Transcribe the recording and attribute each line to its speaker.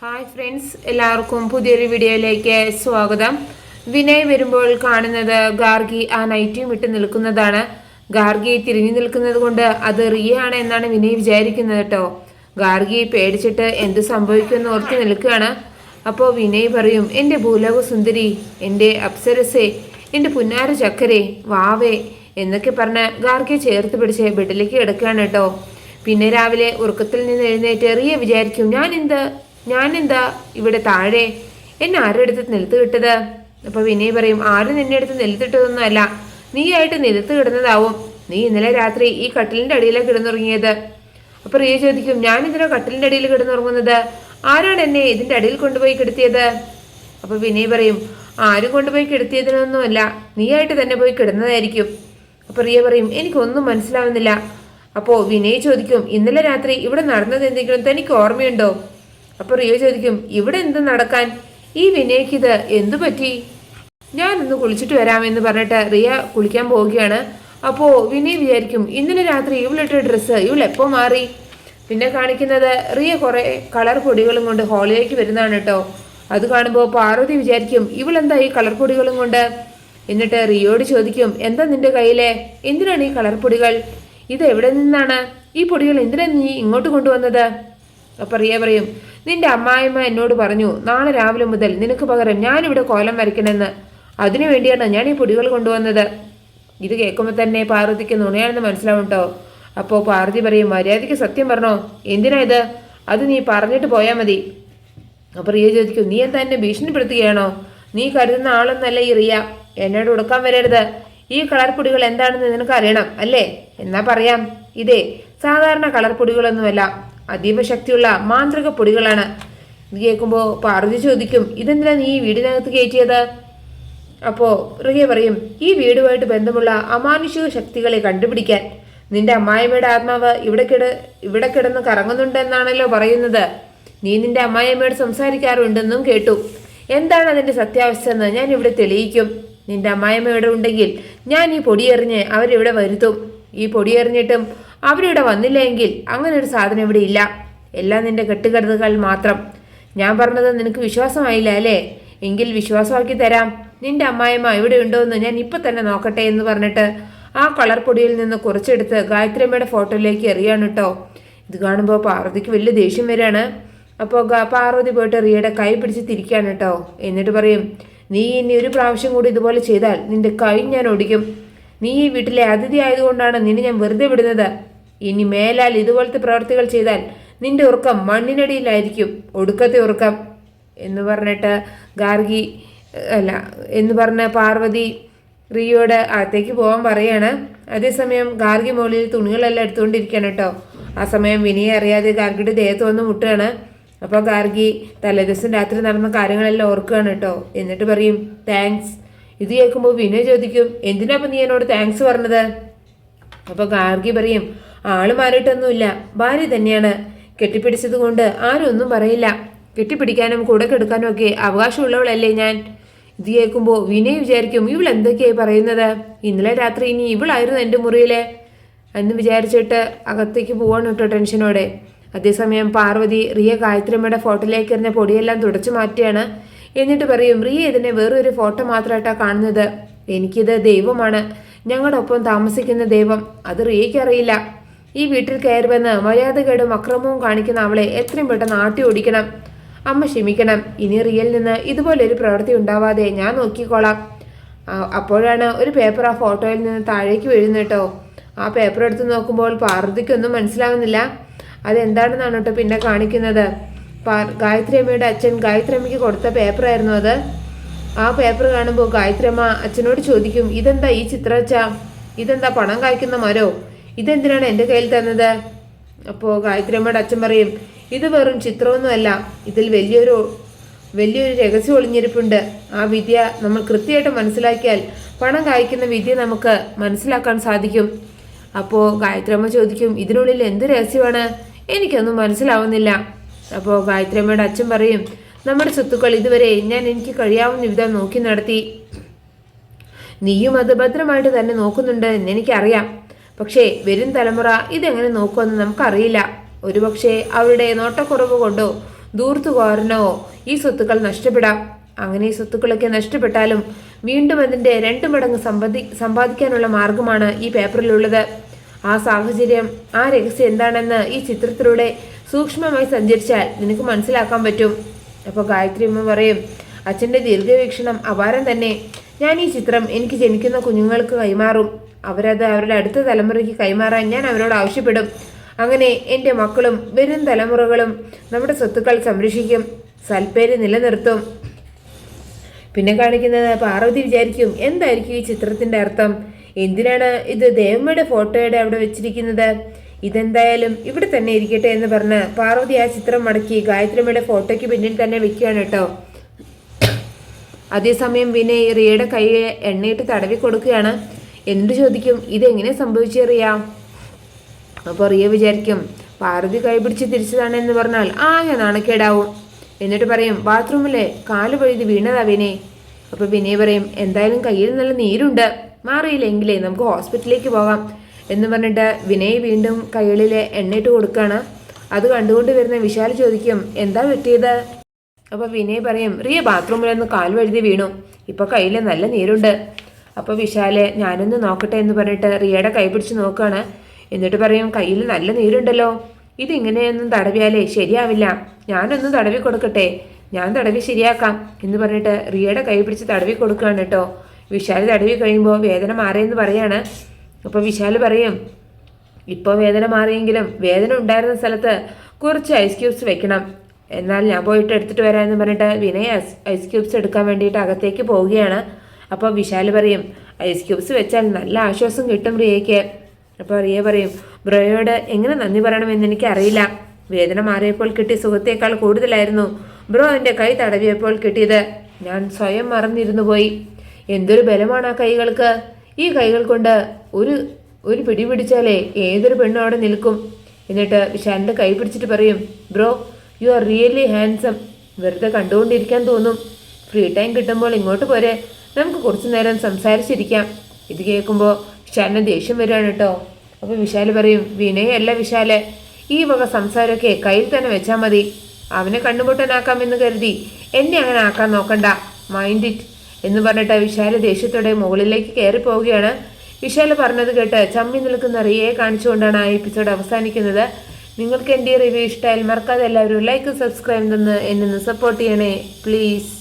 Speaker 1: Hi friends, എല്ലാവർക്കും പുതിയൊരു വീഡിയോയിലേക്ക് സ്വാഗതം. വിനയ് വരുമ്പോൾ കാണുന്നത് ഗാർഗി ആ നൈറ്റിയും വിട്ട് നിൽക്കുന്നതാണ്. ഗാർഗി തിരിഞ്ഞു നിൽക്കുന്നത് കൊണ്ട് അത് റിയ ആണ് എന്നാണ് വിനയ് വിചാരിക്കുന്നത് കേട്ടോ. ഗാർഗി പേടിച്ചിട്ട് എന്ത് സംഭവിക്കുമെന്ന് ഓർത്ത് നിൽക്കുകയാണ്. അപ്പോൾ വിനയ് പറയും, എൻ്റെ ഭൂലോക സുന്ദരി, എൻ്റെ അപ്സരസേ, എൻ്റെ പുന്നാര ചക്കരെ, വാവേ എന്നൊക്കെ പറഞ്ഞ് ഗാർഗിയെ ചേർത്ത് പിടിച്ച് ബെഡിലേക്ക് കിടക്കുകയാണ് കേട്ടോ. പിന്നെ രാവിലെ ഉറക്കത്തിൽ നിന്ന് എഴുന്നേറ്റ് റിയ വിചാരിക്കും, ഞാനെന്താ ഇവിടെ താഴെ, എന്നെ ആരുടെ അടുത്ത് നിലത്ത് കിട്ടത്? അപ്പൊ വിനയ് പറയും, ആരും നിന്നെ അടുത്ത് നിലത്തിട്ടതൊന്നും അല്ല, നീ ആയിട്ട് നിലത്ത് കിടന്നതാവും. നീ ഇന്നലെ രാത്രി ഈ കട്ടിലിന്റെ അടിയിലാണ് കിടന്നുറങ്ങിയത്. അപ്പൊ റിയ ചോദിക്കും, ഞാൻ ഇതിനെ കട്ടിലിന്റെ അടിയിൽ കിടന്നുറങ്ങുന്നത്? ആരാണ് എന്നെ ഇതിന്റെ അടിയിൽ കൊണ്ടുപോയി കിടത്തിയത്? അപ്പൊ വിനയ് പറയും, ആരും കൊണ്ടുപോയി കിടത്തിയതിനൊന്നുമല്ല, നീയായിട്ട് തന്നെ പോയി കിടന്നതായിരിക്കും. അപ്പൊ റിയ പറയും, എനിക്കൊന്നും മനസ്സിലാവുന്നില്ല. അപ്പോ വിനയ് ചോദിക്കും, ഇന്നലെ രാത്രി ഇവിടെ നടന്നത് എന്തെങ്കിലും തനിക്ക് ഓർമ്മയുണ്ടോ? അപ്പൊ റിയോ ചോദിക്കും, ഇവിടെ എന്ത് നടക്കാൻ, ഈ വിനയ്ക്ക് ഇത് എന്തു പറ്റി? ഞാനൊന്ന് കുളിച്ചിട്ട് വരാമെന്ന് പറഞ്ഞിട്ട് റിയ കുളിക്കാൻ പോവുകയാണ്. അപ്പോ വിനയ് വിചാരിക്കും, ഇന്നലെ രാത്രി ഇവളിട്ട ഡ്രസ്സ് ഇവൾ എപ്പോ മാറി? പിന്നെ കാണിക്കുന്നത് റിയ കുറെ കളർ പൊടികളും കൊണ്ട് ഹാളിലേക്ക് വരുന്നതാണ് കേട്ടോ. അത് കാണുമ്പോൾ പാർവതി വിചാരിക്കും, ഇവളെന്താ ഈ കളർ പൊടികളും കൊണ്ട്? എന്നിട്ട് റിയോട് ചോദിക്കും, എന്താ നിന്റെ കയ്യിലെ, എന്തിനാണ് ഈ കളർ പൊടികൾ? ഇത് എവിടെ നിന്നാണ്? ഈ പൊടികൾ എന്തിനാണ് നീ ഇങ്ങോട്ട് കൊണ്ടുവന്നത്? അപ്പൊ റിയ പറയും, നിന്റെ അമ്മായിമ്മ എന്നോട് പറഞ്ഞു നാളെ രാവിലെ മുതൽ നിനക്ക് പകരം ഞാനിവിടെ കോലം വരയ്ക്കണമെന്ന്. അതിനു വേണ്ടിയാണ് ഞാൻ ഈ പൊടികൾ കൊണ്ടുവന്നത്. ഇത് കേൾക്കുമ്പോൾ തന്നെ പാർവതിക്ക് നുണയാണെന്ന് മനസ്സിലാവും കേട്ടോ. അപ്പോൾ പാർവതി പറയും, മര്യാദയ്ക്ക് സത്യം പറഞ്ഞോ, എന്തിനാ ഇത്? അത് നീ പറഞ്ഞിട്ട് പോയാൽ മതി. അപ്പൊ റിയ ചോദിക്കും, നീ എന്താ എന്നെ ഭീഷണിപ്പെടുത്തുകയാണോ? നീ കരുതുന്ന ആളൊന്നല്ല ഈ റിയ, എന്നോട് ഉടക്കാൻ വരരുത്. ഈ കളർ പൊടികൾ എന്താണെന്ന് നിനക്ക് അറിയണം അല്ലേ? എന്നാ പറയാം, ഇതേ സാധാരണ കളർ പൊടികളൊന്നുമല്ല, അതീവ ശക്തിയുള്ള മാന്ത്രിക പൊടികളാണ്. ഇത് കേൾക്കുമ്പോൾ പാർവതി ചോദിക്കും, ഇതെന്തിനാ നീ ഈ വീടിനകത്ത് കയറ്റിയത്? അപ്പോൾ റിയ പറയും, ഈ വീടുമായിട്ട് ബന്ധമുള്ള അമാനുഷിക ശക്തികളെ കണ്ടുപിടിക്കാൻ. നിന്റെ അമ്മായിമ്മയുടെ ആത്മാവ് ഇവിടെ കിടന്ന് കറങ്ങുന്നുണ്ടെന്നാണല്ലോ പറയുന്നത്. നീ നിന്റെ അമ്മായിമ്മയോട് സംസാരിക്കാറുണ്ടെന്നും കേട്ടു. എന്താണ് അതിന്റെ സത്യാവസ്ഥ എന്ന് ഞാൻ ഇവിടെ തെളിയിക്കും. നിന്റെ അമ്മായിമ്മ ഇവിടെ ഉണ്ടെങ്കിൽ ഞാൻ ഈ പൊടിയെറിഞ്ഞ് അവരിവിടെ വരുത്തും. ഈ പൊടിയെറിഞ്ഞിട്ടും അവരിവിടെ വന്നില്ലെങ്കിൽ അങ്ങനെ ഒരു സാധനം ഇവിടെ ഇല്ല. എല്ലാം നിന്റെ കെട്ടുകരുതുകൾ മാത്രം. ഞാൻ പറഞ്ഞത് നിനക്ക് വിശ്വാസമായില്ല അല്ലേ? എങ്കിൽ വിശ്വാസമാക്കി തരാം. നിന്റെ അമ്മായിമ്മ ഇവിടെ ഉണ്ടോ എന്ന് ഞാൻ ഇപ്പൊ തന്നെ നോക്കട്ടെ എന്ന് പറഞ്ഞിട്ട് ആ കളർ പൊടിയിൽ നിന്ന് കുറച്ചെടുത്ത് ഗായത്രിയമ്മയുടെ ഫോട്ടോയിലേക്ക് എറിയാണ് കേട്ടോ. ഇത് കാണുമ്പോൾ പാർവതിക്ക് വലിയ ദേഷ്യം വരികയാണ്. അപ്പോൾ പാർവതി പോയിട്ട് റിയയുടെ കൈ പിടിച്ച് തിരിക്കുകയാണ് കേട്ടോ. എന്നിട്ട് പറയും, നീ ഇനി ഒരു പ്രാവശ്യം കൂടി ഇതുപോലെ ചെയ്താൽ നിന്റെ കൈ ഞാൻ ഒടിക്കും. നീ ഈ വീട്ടിലെ അതിഥി ആയതുകൊണ്ടാണ് നിന്നെ ഞാൻ വെറുതെ വിടുന്നത്. ഇനി മേലാൽ ഇതുപോലത്തെ പ്രവർത്തികൾ ചെയ്താൽ നിന്റെ ഉറക്കം മണ്ണിനടിയിലായിരിക്കും, ഒടുക്കത്തെ ഉറക്കം എന്ന് പറഞ്ഞിട്ട് പാർവതി റിയോട് അകത്തേക്ക് പോകാൻ പറയാണ്. അതേസമയം ഗാർഗി മുകളിൽ തുണികളെല്ലാം എടുത്തുകൊണ്ടിരിക്കുകയാണ് കേട്ടോ. ആ സമയം വിനയെ അറിയാതെ ഗാർഗിയുടെ ദേഹത്ത് വന്ന് മുട്ടുകയാണ്. അപ്പോൾ ഗാർഗി തലേദിവസം രാത്രി നടന്ന കാര്യങ്ങളെല്ലാം ഓർക്കുകയാണ് കേട്ടോ. എന്നിട്ട് പറയും, താങ്ക്സ്. ഇത് കേൾക്കുമ്പോൾ വിനയ് ചോദിക്കും, എന്തിനാ അപ്പം നീ എന്നോട് താങ്ക്സ് പറഞ്ഞത്? അപ്പോൾ ഗാർഗി പറയും, ആള് മാറിയിട്ടൊന്നുമില്ല, ഭാര്യ തന്നെയാണ്. കെട്ടിപ്പിടിച്ചത് കൊണ്ട് ആരും ഒന്നും പറയില്ല. കെട്ടിപ്പിടിക്കാനും കൂടെ കെടുക്കാനും ഒക്കെ അവകാശമുള്ളവളല്ലേ ഞാൻ. ഇത് കേൾക്കുമ്പോൾ വിനയ് വിചാരിക്കും, ഇവൾ എന്തൊക്കെയായി പറയുന്നത്? ഇന്നലെ രാത്രി ഇനി ഇവളായിരുന്നു എൻ്റെ മുറിയിലെ എന്ന് വിചാരിച്ചിട്ട് അകത്തേക്ക് പോവാണ് കേട്ടോ ടെൻഷനോടെ. അതേസമയം പാർവതി റിയ ഗായത്രിയമ്മയുടെ ഫോട്ടോയിലേക്ക് എറിഞ്ഞ പൊടിയെല്ലാം തുടച്ചു മാറ്റിയാണ്. എന്നിട്ട് പറയും, റിയ ഇതിനെ വേറൊരു ഫോട്ടോ മാത്രമായിട്ടാണ് കാണുന്നത്. എനിക്കിത് ദൈവമാണ്, ഞങ്ങളുടെ ഒപ്പം താമസിക്കുന്ന ദൈവം. അത് റിയയ്ക്ക് അറിയില്ല. ഈ വീട്ടിൽ കയറി വന്ന് മര്യാദകേടും അക്രമവും കാണിക്കുന്ന അവളെ എത്രയും പെട്ടെന്ന് ആട്ടി ഓടിക്കണം. അമ്മ ക്ഷമിക്കണം. ഇനി റിയയിൽ നിന്ന് ഇതുപോലൊരു പ്രവൃത്തി ഉണ്ടാവാതെ ഞാൻ നോക്കിക്കോളാം. അപ്പോഴാണ് ഒരു പേപ്പർ ആ ഫോട്ടോയിൽ നിന്ന് താഴേക്ക് വീഴുന്നത് കേട്ടോ. ആ പേപ്പർ എടുത്ത് നോക്കുമ്പോൾ പാർവതിക്കൊന്നും മനസ്സിലാവുന്നില്ല. അതെന്താണെന്നാണ് കേട്ടോ പിന്നെ കാണിക്കുന്നത്. ഗായത്രി അമ്മയുടെ അച്ഛൻ ഗായത്രി അമ്മയ്ക്ക് കൊടുത്ത പേപ്പറായിരുന്നു അത്. ആ പേപ്പർ കാണുമ്പോൾ ഗായത്രി അമ്മ അച്ഛനോട് ചോദിക്കും, ഇതെന്താ ഈ ചിത്രച്ച? ഇതെന്താ പണം കായ്ക്കുന്ന മരോ? ഇതെന്തിനാണ് എൻ്റെ കയ്യിൽ തന്നത്? അപ്പോൾ ഗായത്രി അമ്മയുടെ അച്ഛൻ പറയും, ഇത് വെറും ചിത്രമൊന്നുമല്ല, ഇതിൽ വലിയൊരു രഹസ്യം ഒളിഞ്ഞിരിപ്പുണ്ട്. ആ വിദ്യ നമ്മൾ കൃത്യമായിട്ട് മനസ്സിലാക്കിയാൽ പണം കായ്ക്കുന്ന വിദ്യ നമുക്ക് മനസ്സിലാക്കാൻ സാധിക്കും. അപ്പോൾ ഗായത്രി അമ്മ ചോദിക്കും, ഇതിനുള്ളിൽ എന്ത് രഹസ്യമാണ്? എനിക്കൊന്നും മനസ്സിലാവുന്നില്ല. അപ്പോൾ ഗായത്രി അമ്മയുടെ അച്ഛൻ പറയും, നമ്മുടെ സ്വത്തുക്കൾ ഇതുവരെ ഞാൻ എനിക്ക് കഴിയാവുന്ന വിധം നോക്കി നടത്തി. നീയും അത് ഭദ്രമായിട്ട് തന്നെ നോക്കുന്നുണ്ട് എന്ന് എനിക്കറിയാം. പക്ഷേ വരും തലമുറ ഇതെങ്ങനെ നോക്കുമെന്ന് നമുക്കറിയില്ല. ഒരുപക്ഷെ അവരുടെ നോട്ടക്കുറവ് കൊണ്ടോ ദൂർത്തുകാരനോ ഈ സ്വത്തുക്കൾ നഷ്ടപ്പെടാം. അങ്ങനെ ഈ സ്വത്തുക്കളൊക്കെ നഷ്ടപ്പെട്ടാലും വീണ്ടും അതിൻ്റെ 2 മടങ്ങ് സമ്പാദിക്കാനുള്ള മാർഗമാണ് ഈ പേപ്പറിലുള്ളത്. ആ സാഹചര്യം, ആ രഹസ്യം എന്താണെന്ന് ഈ ചിത്രത്തിലൂടെ സൂക്ഷ്മമായി സഞ്ചരിച്ചാൽ നിനക്ക് മനസ്സിലാക്കാൻ പറ്റും. അപ്പോൾ ഗായത്രി അമ്മ പറയും, അച്ഛൻ്റെ ദീർഘവീക്ഷണം അപാരം തന്നെ. ഞാൻ ഈ ചിത്രം എനിക്ക് ജനിക്കുന്ന കുഞ്ഞുങ്ങൾക്ക് കൈമാറും. അവരത് അവരുടെ അടുത്ത തലമുറയ്ക്ക് കൈമാറാൻ ഞാൻ അവരോട് ആവശ്യപ്പെടും. അങ്ങനെ എൻ്റെ മക്കളും വരും തലമുറകളും നമ്മുടെ സ്വത്തുക്കൾ സംരക്ഷിക്കും, സൽപ്പേര് നിലനിർത്തും. പിന്നെ കാണിക്കുന്നത് പാർവതി വിചാരിക്കും, എന്തായിരിക്കും ഈ ചിത്രത്തിൻ്റെ അർത്ഥം? എന്തിനാണ് ഇത് ദേവമ്മയുടെ ഫോട്ടോയുടെ അവിടെ വെച്ചിരിക്കുന്നത്? ഇതെന്തായാലും ഇവിടെ തന്നെ ഇരിക്കട്ടെ എന്ന് പറഞ്ഞ് പാർവതി ആ ചിത്രം മടക്കി ഗായത്രിയമ്മയുടെ ഫോട്ടോയ്ക്ക് പിന്നിൽ തന്നെ വെക്കുകയാണ് കേട്ടോ. അതേസമയം വിനയ് റിയയുടെ കൈയെ എണ്ണയിട്ട് തടവി കൊടുക്കുകയാണ്. എന്ത് ചോദിക്കും, ഇതെങ്ങനെ സംഭവിച്ചു റിയ? അപ്പോൾ റിയ വിചാരിക്കും, പാർവതി കൈ പിടിച്ച് തിരിച്ചതാണെന്ന് പറഞ്ഞാൽ ആകെ നാണക്കേടാവും. എന്നിട്ട് പറയും, ബാത്റൂമിലെ കാല് വഴുതി വീണതാ വിനയ്. അപ്പോൾ വിനയ് പറയും, എന്തായാലും കയ്യിൽ നല്ല നീരുണ്ട്, മാറിയില്ലെങ്കിലേ നമുക്ക് ഹോസ്പിറ്റലിലേക്ക് പോകാം എന്ന് പറഞ്ഞിട്ട് വിനയ് വീണ്ടും കൈകളിലെ എണ്ണയിട്ട് കൊടുക്കുകയാണ്. അത് കണ്ടുകൊണ്ട് വരുന്ന വിശാൽ ചോദിക്കും, എന്താ പറ്റിയത്? അപ്പോൾ വിനയ് പറയും, റിയ ബാത്റൂമിലൊന്ന് കാൽ വഴുതി വീണു, ഇപ്പോൾ കയ്യിൽ നല്ല നീരുണ്ട്. അപ്പോൾ വിശാലെ ഞാനൊന്ന് നോക്കട്ടെ എന്ന് പറഞ്ഞിട്ട് റിയയുടെ കൈ പിടിച്ച് നോക്കുകയാണ്. എന്നിട്ട് പറയും, കയ്യിൽ നല്ല നീരുണ്ടല്ലോ, ഇതിങ്ങനെയൊന്നും തടവിയാലേ ശരിയാവില്ല, ഞാനൊന്ന് തടവി കൊടുക്കട്ടെ, ഞാൻ തടവി ശരിയാക്കാം എന്ന് പറഞ്ഞിട്ട് റിയയുടെ കൈ പിടിച്ച് തടവി കൊടുക്കുകയാണ് കേട്ടോ. വിശാൽ തടവി കഴിയുമ്പോൾ വേദന മാറിയെന്ന് പറയാണ്. അപ്പോൾ വിശാൽ പറയും, ഇപ്പോൾ വേദന മാറിയെങ്കിലും വേദന ഉണ്ടായിരുന്ന സ്ഥലത്ത് കുറച്ച് ഐസ് ക്യൂബ്സ് വെക്കണം, എന്നാൽ ഞാൻ പോയിട്ട് എടുത്തിട്ട് വരാമെന്ന് പറഞ്ഞിട്ട് വിനയ് ഐസ് ക്യൂബ്സ് എടുക്കാൻ വേണ്ടിയിട്ട് അകത്തേക്ക് പോവുകയാണ്. അപ്പോൾ വിശാൽ പറയും, ഐസ് ക്യൂബ്സ് വെച്ചാൽ നല്ല ആശ്വാസം കിട്ടും റിയയ്ക്ക്. അപ്പോൾ റിയ പറയും, ബ്രോയോട് എങ്ങനെ നന്ദി പറയണമെന്ന് എനിക്കറിയില്ല, വേദന മാറിയപ്പോൾ കിട്ടിയ സുഖത്തേക്കാൾ കൂടുതലായിരുന്നു ബ്രോ എൻ്റെ കൈ തടവിയപ്പോൾ കിട്ടിയത്, ഞാൻ സ്വയം മറന്നിരുന്നു പോയി. എന്തൊരു ബലമാണ് ആ കൈകൾക്ക്, ഈ കൈകൾ കൊണ്ട് ഒരു പിടി പിടിച്ചാലേ ഏതൊരു പെണ്ണും അവിടെ നിൽക്കും. എന്നിട്ട് വിശാലിൻ്റെ കൈ പിടിച്ചിട്ട് പറയും, bro you are really handsome, വെറുതെ കണ്ടുകൊണ്ടിരിക്കാൻ തോന്നും, ഫ്രീ ടൈം കിട്ടുമ്പോൾ ഇങ്ങോട്ട് പോരെ, നമുക്ക് കുറച്ചു നേരം സംസാരിച്ചിരിക്കാം. ഇത് കേൾക്കുമ്പോൾ വിശാലിന് ദേഷ്യം വരികയാണ് കേട്ടോ. അപ്പോൾ വിശാൽ പറയും, വിനയ് അല്ല വിശാല്, ഈ വക സംസാരമൊക്കെ കയ്യിൽ തന്നെ വെച്ചാൽ മതി, അവനെ കണ്ണുപൊട്ടനാക്കാമെന്ന് കരുതി എന്നെ അങ്ങനെ ആക്കാൻ നോക്കണ്ട, മൈൻഡ് ഇറ്റ് എന്ന് പറഞ്ഞിട്ട് വിശാൽ ദേഷ്യത്തോടെ മുകളിലേക്ക് കയറി പോവുകയാണ്. വിശാൽ പറഞ്ഞത് കേട്ട് ചമ്മി നിൽക്കുന്ന റിയയെ കാണിച്ചുകൊണ്ടാണ് ആ എപ്പിസോഡ് അവസാനിക്കുന്നത്. നിങ്ങൾക്ക് എൻ്റെ റിവ്യൂ ഇഷ്ടമായാൽ മറക്കാതെ എല്ലാവരും ലൈക്ക് സബ്സ്ക്രൈബ് തന്ന് എന്നെ സപ്പോർട്ട് ചെയ്യണേ പ്ലീസ്.